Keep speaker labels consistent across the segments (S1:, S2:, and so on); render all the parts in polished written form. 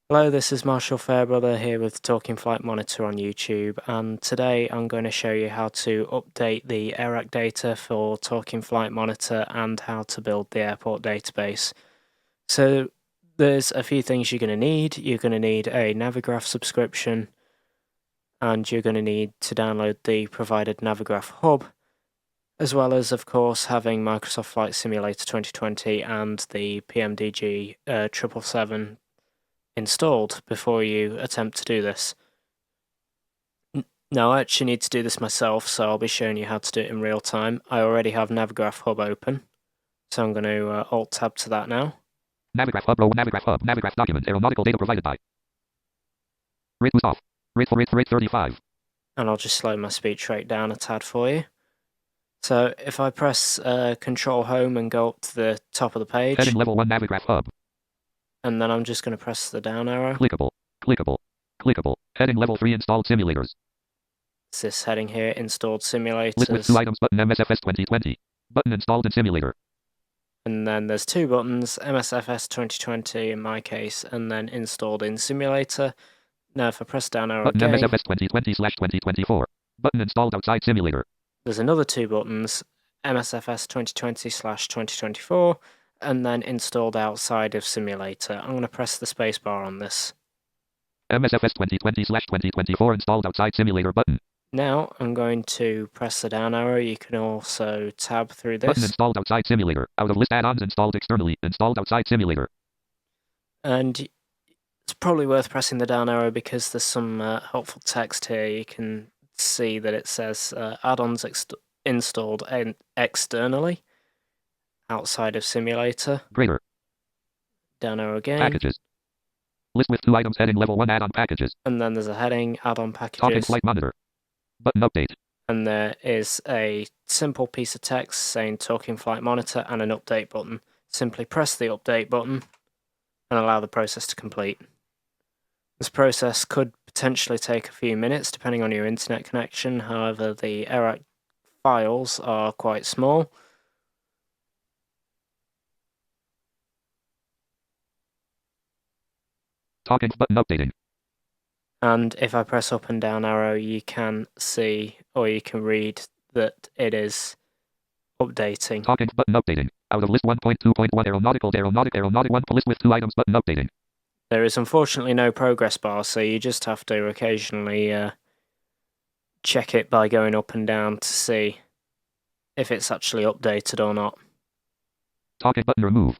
S1: Hello, this is Marshall Fairbrother here with Talking Flight Monitor on YouTube, and today I'm going to show you how to update the AIRAC data for Talking Flight Monitor and how to build the airport database. So there's a few things you're going to need. You're going to need a Navigraph subscription, and you're going to need to download the provided Navigraph hub, as well as, of course, having Microsoft Flight Simulator 2020 and the PMDG 777 installed before you attempt to do this. Now, I actually need to do this myself, so I'll be showing you how to do it in real time. I already have Navigraph Hub open, so I'm going to Alt-Tab to that now.
S2: Navigraph Hub, Navigraph document, aeronautical data provided by. Rate boost off. Rate 35.
S1: And I'll just slow my speech rate down a tad for you. So if I press Control Home and go up to the top of the page.
S2: Heading level 1 Navigraph Hub.
S1: And then I'm just going to press the down arrow.
S2: Clickable. Heading level 3 installed simulators.
S1: It's this heading here, installed simulators.
S2: List with 2 items button MSFS 2020. Button installed in simulator.
S1: And then there's 2 buttons, MSFS 2020 in my case, and then installed in simulator. Now if I press down arrow
S2: button
S1: again.
S2: MSFS 2020/2024. Button installed outside simulator.
S1: There's another 2 buttons, MSFS 2020/2024, and then installed outside of simulator. I'm going to press the spacebar on this.
S2: MSFS 2020/2024 installed outside simulator button.
S1: Now I'm going to press the down arrow. You can also tab through this.
S2: Button installed outside simulator. Out of list add-ons installed externally. Installed outside simulator.
S1: And it's probably worth pressing the down arrow because there's some helpful text here. You can see that it says add-ons installed externally outside of simulator.
S2: Greater.
S1: Down arrow again.
S2: Packages. List with 2 items heading level 1 add-on packages.
S1: And then there's a heading add-on packages.
S2: Talking Flight Monitor. Button update.
S1: And there is a simple piece of text saying Talking Flight Monitor and an update button. Simply press the update button and allow the process to complete. This process could potentially take a few minutes depending on your internet connection. However, the AIRAC files are quite small.
S2: Talking button updating.
S1: And if I press up and down arrow, you can see or you can read that it is updating.
S2: Talking button updating. Out of list 1.2.1 aeronautical 1 list with 2 items button updating.
S1: There is unfortunately no progress bar, so you just have to occasionally check it by going up and down to see if it's actually updated or not.
S2: Talking button remove.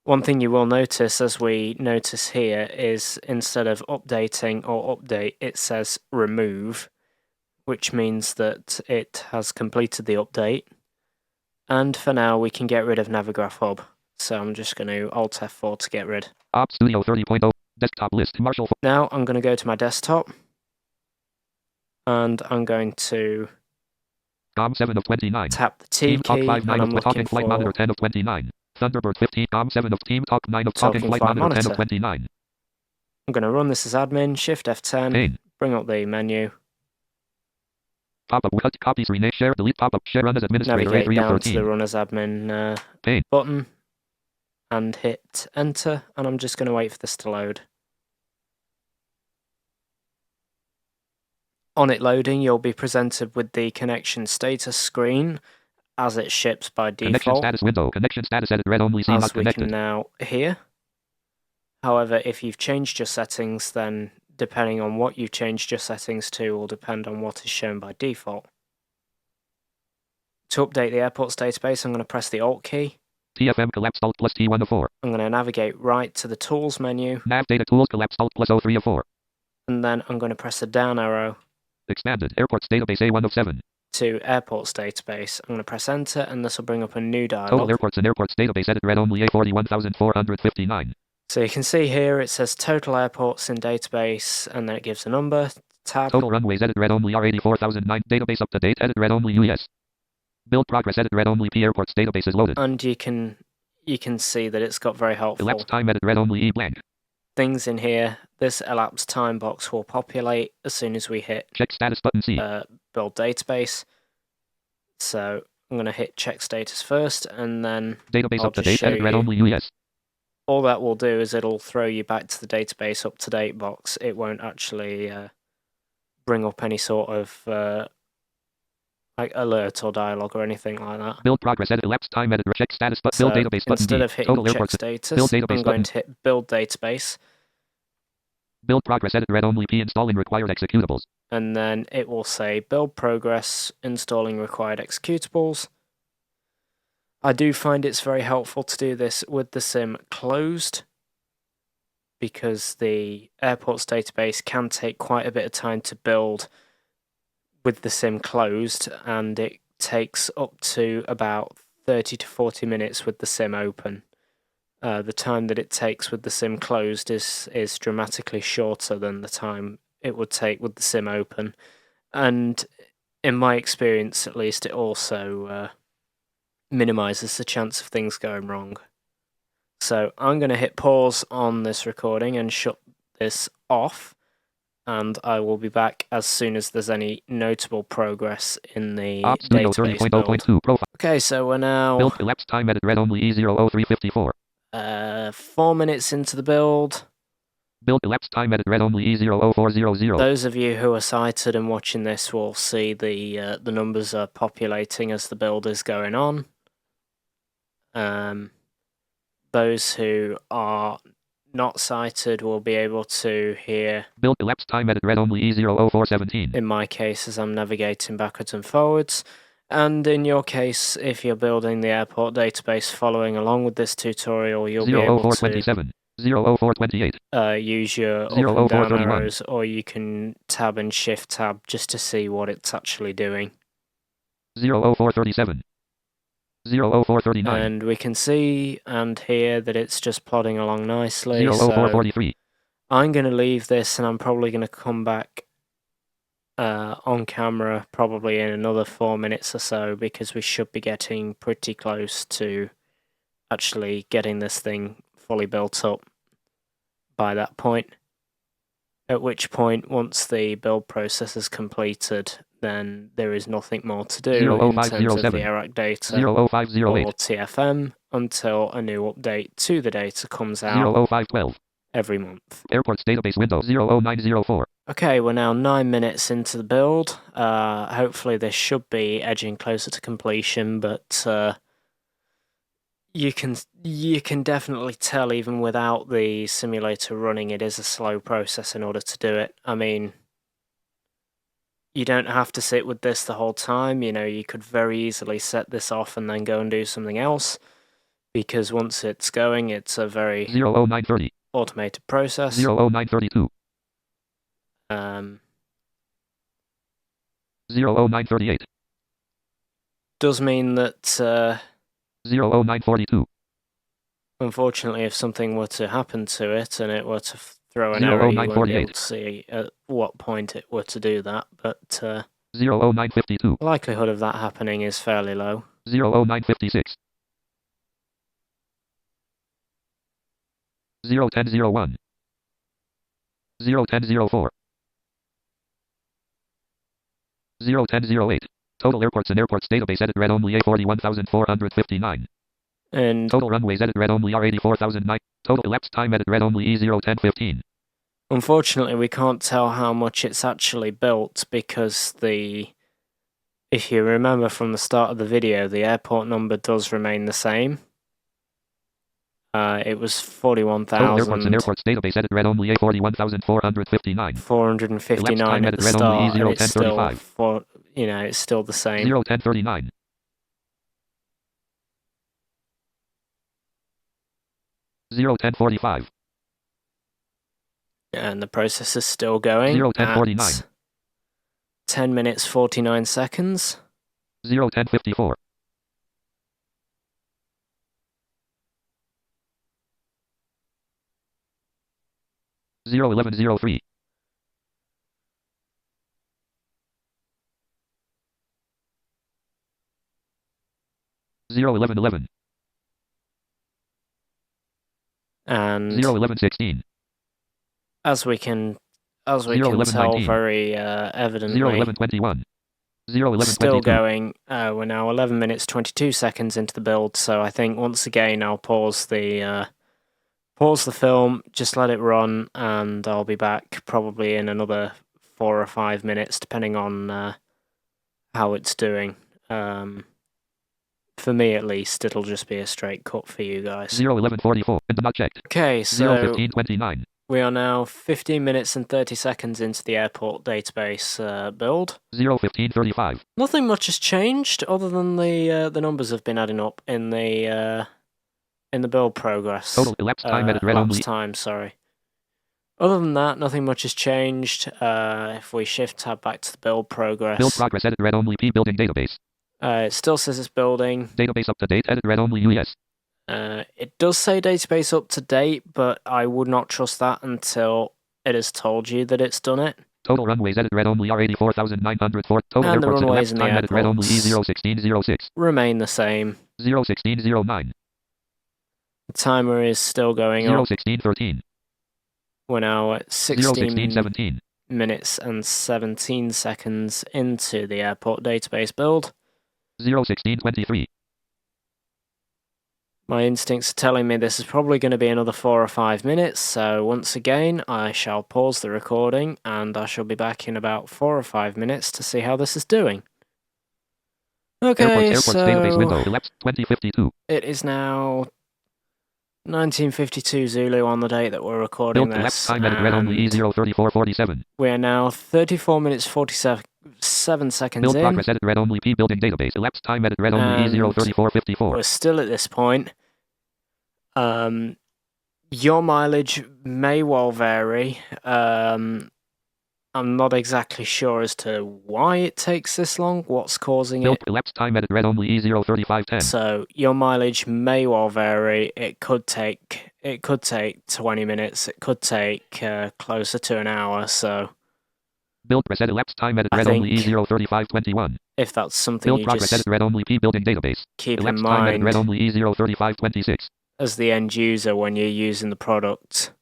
S1: One thing you will notice, as we notice here, is instead of updating or update, it says remove, which means that it has completed the update. And for now, we can get rid of Navigraph Hub. So I'm just going to Alt F4 to get rid.
S2: Ops Studio 30.0 desktop list Marshall.
S1: Now I'm going to go to my desktop, and I'm going to
S2: COM 7 of 29.
S1: Tap the T
S2: Team Talk
S1: key,
S2: 5 9
S1: and I'm
S2: of Talking
S1: looking
S2: Flight
S1: for
S2: Monitor 10 of 29. Thunderbird 15 COM 7 of Team Talk 9 of Talking Flight Monitor 10 of 29.
S1: I'm going to run this as admin, Shift F10,
S2: Pane.
S1: bring up the menu.
S2: Pop-up cut copies rename share delete pop-up share run as administrator
S1: Navigate
S2: A3 of
S1: down to
S2: 13.
S1: the Run as Admin
S2: Pane.
S1: button and hit Enter, and I'm just going to wait for this to load. On it loading, you'll be presented with the connection status screen as it ships by default.
S2: Connection status window. Connection status edit read only see
S1: as
S2: not
S1: we
S2: connected.
S1: can now hear. However, if you've changed your settings, then depending on what you've changed your settings to will depend on what is shown by default. To update the airport's database, I'm going to press the Alt key.
S2: TFM collapsed Alt plus T1 of 4.
S1: I'm going to navigate right to the Tools menu.
S2: Nav data tools collapsed Alt plus O3 of 4.
S1: And then I'm going to press the down arrow.
S2: Expanded airports database A1 of 7.
S1: To airports database. I'm going to press enter, and this will bring up a new dialog.
S2: Total airports and airports database edit read only A41,459.
S1: So you can see here it says total airports in database, and then it gives a number. Tab.
S2: Total runways edit read only R84,009. Database up to date edit read only US. Build progress edit read only P airports database is loaded.
S1: And you can see that it's got very helpful.
S2: Elapsed time edit read only E blank.
S1: Things in here. This elapsed time box will populate as soon as we hit
S2: check status button C.
S1: Build database. So I'm going to hit check status first, and then
S2: database
S1: I'll
S2: up to date edit read
S1: you
S2: only US.
S1: all that will do is it'll throw you back to the database up-to-date box. It won't actually bring up any sort of like alert or dialogue or anything like that.
S2: Build progress, edit, elapsed time, edit, check status, but build
S1: So
S2: database button
S1: instead
S2: D.
S1: of hitting
S2: Total
S1: check
S2: airport, build
S1: status,
S2: database
S1: I'm going
S2: button.
S1: to hit build database,
S2: Build progress, edit, read only P installing required executables.
S1: and then it will say build progress, installing required executables. I do find it's very helpful to do this with the sim closed, because the airports database can take quite a bit of time to build with the sim closed, and it takes up to about 30 to 40 minutes with the sim open. The time that it takes with the sim closed is dramatically shorter than the time it would take with the sim open. And in my experience, at least, it also minimizes the chance of things going wrong. So I'm going to hit pause on this recording and shut this off, and I will be back as soon as there's any notable progress in the
S2: Op Studio
S1: database build.
S2: 30.0.2 profile.
S1: Okay, so we're now
S2: Build elapsed time, edit, read only E00354.
S1: 4 minutes into the build.
S2: Build elapsed time, edit, read only E00400.
S1: Those of you who are sighted and watching this will see the numbers are populating as the build is going on. Those who are not sighted will be able to hear.
S2: Build elapsed time, edit, read only E00417.
S1: In my case, as I'm navigating backwards and forwards. And in your case, if you're building the airport database following along with this tutorial, you'll be able to
S2: 00427. 00428.
S1: use your up and down
S2: 00431.
S1: arrows, or you can tab and shift tab just to see what it's actually doing.
S2: 00437. 00439.
S1: And we can see and hear that it's just plodding along nicely.
S2: 00443.
S1: So I'm going to leave this, and I'm probably going to come back on camera probably in another 4 minutes or so, because we should be getting pretty close to actually getting this thing fully built up by that point. At which point, once the build process is completed, then there is nothing more to do in terms of the ERAC data
S2: 00508.
S1: or TFM until a new update to the data comes out
S2: 00512.
S1: every month.
S2: Airports database window 00904.
S1: Okay, we're now 9 minutes into the build. Hopefully this should be edging closer to completion, but you can definitely tell, even without the simulator running, it is a slow process in order to do it. I mean, you don't have to sit with this the whole time. You know, you could very easily set this off and then go and do something else, because once it's going, it's a very
S2: 00930.
S1: automated process.
S2: 00932. 00938.
S1: Does mean that
S2: 00942.
S1: unfortunately, if something were to happen to it and it were to throw an error, you won't be able to see at what point it were to do that, but
S2: 00952.
S1: the likelihood of that happening is fairly low.
S2: 00956. 01001. 01004. 01008. Total airports and airports database edit read only A41459.
S1: And
S2: total runways edit read only R84009. Total elapsed time edit read only E01015.
S1: unfortunately, we can't tell how much it's actually built, because if you remember from the start of the video, the airport number does remain the same. It was 41,000.
S2: Total airports and airports database edit read only A41459.
S1: 459 at the start, and it's still it's still the same.
S2: 01039. 01045.
S1: And the process is still going
S2: 01049.
S1: at 10 minutes 49 seconds.
S2: 01054. 01103. 01111.
S1: And
S2: 01116.
S1: as we can
S2: 01119.
S1: tell very evidently,
S2: 01121. 01122.
S1: still going. We're now 11 minutes 22 seconds into the build, so I think once again I'll pause the Pause the film, just let it run, and I'll be back probably in another 4 or 5 minutes, depending on how it's doing. For me, at least, it'll just be a straight cut for you guys.
S2: 0:11:44. Not checked.
S1: Okay, so
S2: 0:15:29.
S1: we are now 15 minutes and 30 seconds into the airport database build.
S2: 0:15:35.
S1: Nothing much has changed other than the numbers have been adding up in the build progress.
S2: Total elapsed time edit read only.
S1: Time, sorry. Other than that, nothing much has changed. If we shift tab back to the build progress.
S2: Build progress edit read only P building database.
S1: It still says it's building.
S2: Database up to date edit read only US.
S1: It does say database up to date, but I would not trust that until it has told you that it's done it.
S2: Total runways edit read only R84,904. Total
S1: and the
S2: airports
S1: runways
S2: elapsed
S1: in the
S2: time edit read only
S1: airports
S2: E01606.
S1: remain the same.
S2: 01609.
S1: The timer is still going up.
S2: 01613.
S1: We're now at
S2: 01617.
S1: minutes and 17 seconds into the airport database build.
S2: 01623.
S1: My instincts are telling me this is probably going to be another 4 or 5 minutes, so once again I shall pause the recording and I shall be back in about 4 or 5 minutes to see how this is doing. Okay,
S2: Airports database window elapsed 2052.
S1: It is now 1952 Zulu on the date that we're recording
S2: Build
S1: this.
S2: elapsed time edit read only E03447.
S1: We are now 34 minutes 47 seconds
S2: Build
S1: in.
S2: progress edit read only P building database elapsed time edit read only E03454.
S1: We're still at this point. Your mileage may well vary. I'm not exactly sure as to why it takes this long, what's causing
S2: Build
S1: it.
S2: elapsed time edit read only E03510.
S1: So your mileage may well vary. It could take 20 minutes. It could take closer to an hour. So
S2: build preset elapsed time edit
S1: I
S2: read only
S1: think
S2: E03521.
S1: if that's something
S2: Build
S1: you
S2: progress
S1: just
S2: edit read only P building database.
S1: keep in
S2: Elapsed time edit read
S1: mind
S2: only E03526.
S1: as the end user when you're using the product,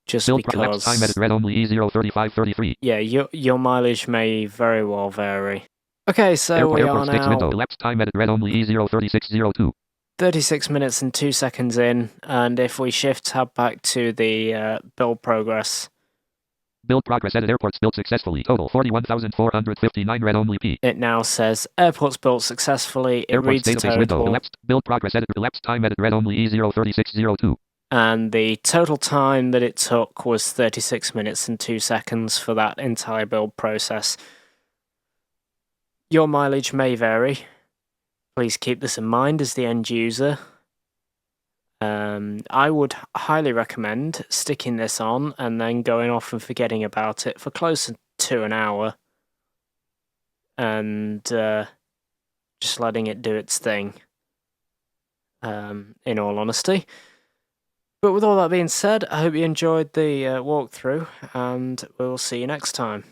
S1: just
S2: Build elapsed time edit
S1: because
S2: read only E03533.
S1: yeah, your mileage may very well vary. Okay, so
S2: Airport
S1: we are
S2: airport fixed window
S1: now
S2: elapsed time edit read only E03602.
S1: 36 minutes and 2 seconds in, and if we shift tab back to the build progress,
S2: Build progress edit airports built successfully. Total 41,459 read only P.
S1: it now says airports built successfully. It
S2: Airports
S1: reads a
S2: database window
S1: total,
S2: elapsed. Build progress edit elapsed time edit read only E03602.
S1: and the total time that it took was 36 minutes and 2 seconds for that entire build process. Your mileage may vary. Please keep this in mind as the end user. I would highly recommend sticking this on and then going off and forgetting about it for close to an hour and just letting it do its thing, in all honesty. But with all that being said, I hope you enjoyed the walkthrough and we'll see you next time.